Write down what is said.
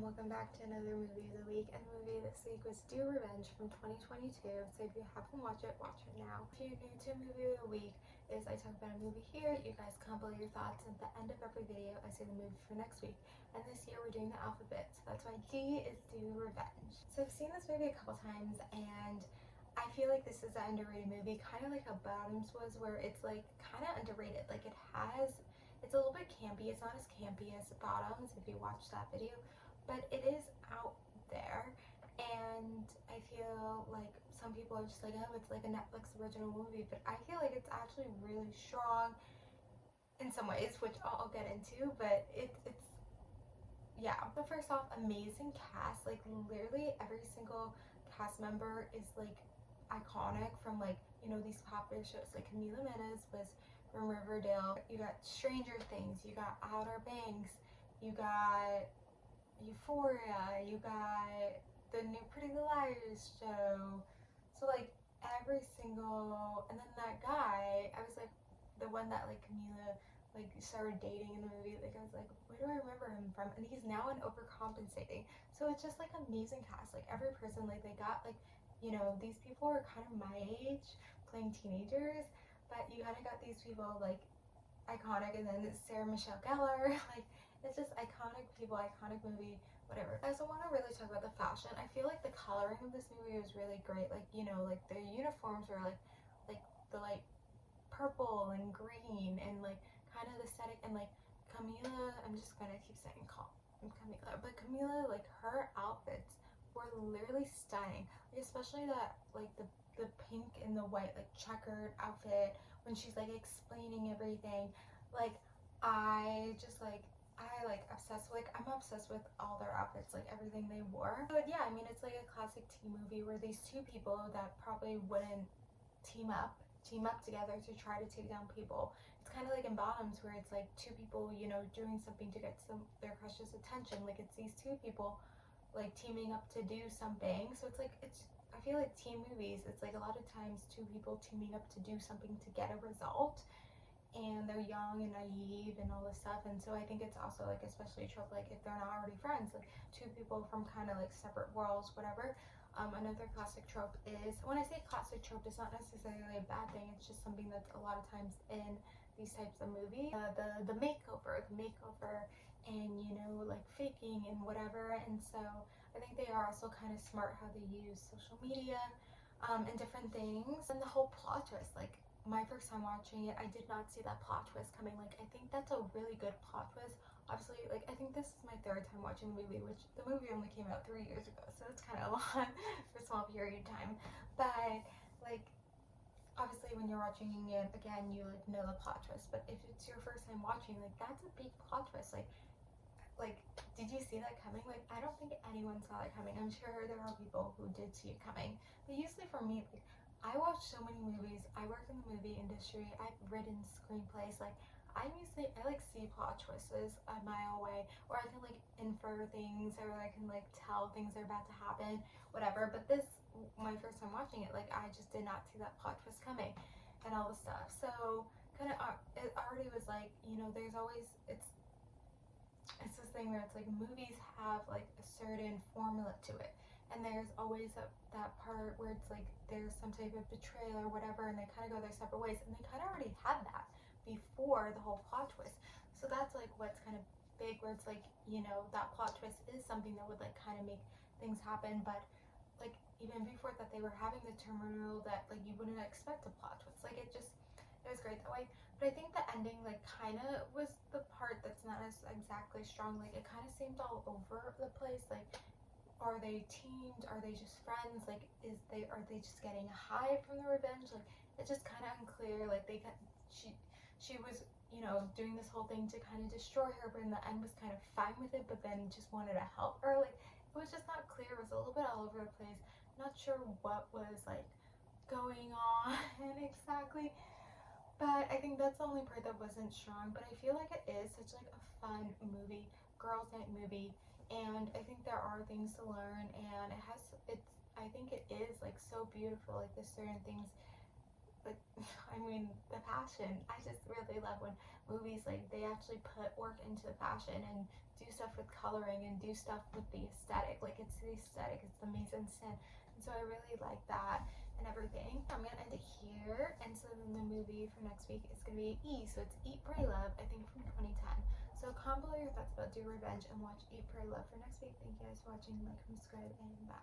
welcome back to another movie of the week. And the movie this week was Do Revenge from 2022. So if you haven't watched it, watch it now. If you're new to movie of the week, is I talk about a movie here, you guys comment your thoughts, and at the end of every video I say the movie for next week. And this year we're doing the alphabet, so that's why D is Do Revenge. So I've seen this movie a couple times, and I feel like this is an underrated movie, kind of like how Bottoms was, where it's like kind of underrated. Like it's a little bit campy. It's not as campy as Bottoms if you watch that video, but it is out there. And I feel like some people are just like, oh, it's like a Netflix original movie, but I feel like it's actually really strong in some ways, which I'll get into. But it's yeah. But first off, amazing cast. Like literally every single cast member is like iconic from like, you know, these popular shows. Like Camila Menez was from Riverdale. You got Stranger Things, you got Outer Banks, you got Euphoria, you got the new Pretty Little Liars show. So like every single, and then that guy, I was like, the one that like Camila like started dating in the movie, like I was like, where do I remember him from? And he's now in Overcompensating. So it's just like amazing cast. Like every person, like they got like, you know, these people are kind of my age playing teenagers, but you kind of got these people like iconic, and then Sarah Michelle Gellar, like it's just iconic people, iconic movie, whatever. I also want to really talk about the fashion. I feel like the coloring of this movie was really great. Like, you know, like the uniforms were like the like purple and green and like kind of the aesthetic, and like Camila, I'm just gonna keep saying Camila, but Camila, like her outfits were literally stunning. Like, especially that like the pink and the white like checkered outfit when she's like explaining everything. Like I just like I'm obsessed with all their outfits, like everything they wore. But yeah, I mean, it's like a classic teen movie where these two people that probably wouldn't team up together to try to take down people. It's kind of like in Bottoms where it's like two people, you know, doing something to get their crush's attention. Like it's these two people like teaming up to do something. So it's like, I feel like teen movies, it's like a lot of times two people teaming up to do something to get a result, and they're young and naive and all this stuff. And so I think it's also like especially a trope, like if they're not already friends, like two people from kind of like separate worlds, whatever. Another classic trope is, when I say classic trope, it's not necessarily a bad thing, it's just something that's a lot of times in these types of movies. The makeover, and you know, like faking and whatever. And so I think they are also kind of smart how they use social media and different things. And the whole plot twist, like my first time watching it, I did not see that plot twist coming. Like I think that's a really good plot twist. Obviously, like I think this is my third time watching the movie, which the movie only came out 3 years ago, so it's kind of a lot for a small period of time. But like obviously when you're watching it again, you like know the plot twist. But if it's your first time watching, like that's a big plot twist. Like did you see that coming? Like I don't think anyone saw it coming. I'm sure there are people who did see it coming, but usually for me, like I watch so many movies. I work in the movie industry. I've written screenplays. Like I like see plot twists a mile away, or I can like infer things, or I can like tell things are about to happen, whatever. But this, my first time watching it, like I just did not see that plot twist coming, and all the stuff. So kind of it already was like, you know, there's always it's this thing where it's like movies have like a certain formula to it, and there's always that part where it's like there's some type of betrayal or whatever, and they kind of go their separate ways, and they kind of already had that before the whole plot twist. So that's like what's kind of big, where it's like, you know, that plot twist is something that would like kind of make things happen. But like even before that, they were having the turmoil that like you wouldn't expect a plot twist. Like it was great that way. But I think the ending like kind of was the part that's not as exactly strong. Like it kind of seemed all over the place. Like, are they teamed? Are they just friends? Like are they just getting a high from the revenge? Like it's just kind of unclear. Like she was, you know, doing this whole thing to kind of destroy her, but in the end was kind of fine with it, but then just wanted to help her. Like it was just not clear. It was a little bit all over the place. Not sure what was like going on exactly. But I think that's the only part that wasn't strong. But I feel like it is such like a fun movie, girls' night movie, and I think there are things to learn, and I think it is like so beautiful. Like there's certain things like I mean, the fashion. I just really love when movies, like, they actually put work into the fashion and do stuff with coloring and do stuff with the aesthetic. Like, it's the aesthetic, it's the mise en scène. And so I really like that and everything. I'm gonna end it here. And so then the movie for next week is gonna be E. So it's Eat, Pray, Love, I think from 2010. So comment below your thoughts about Do Revenge and watch Eat, Pray, Love for next week. Thank you guys for watching. Like, subscribe, and bye.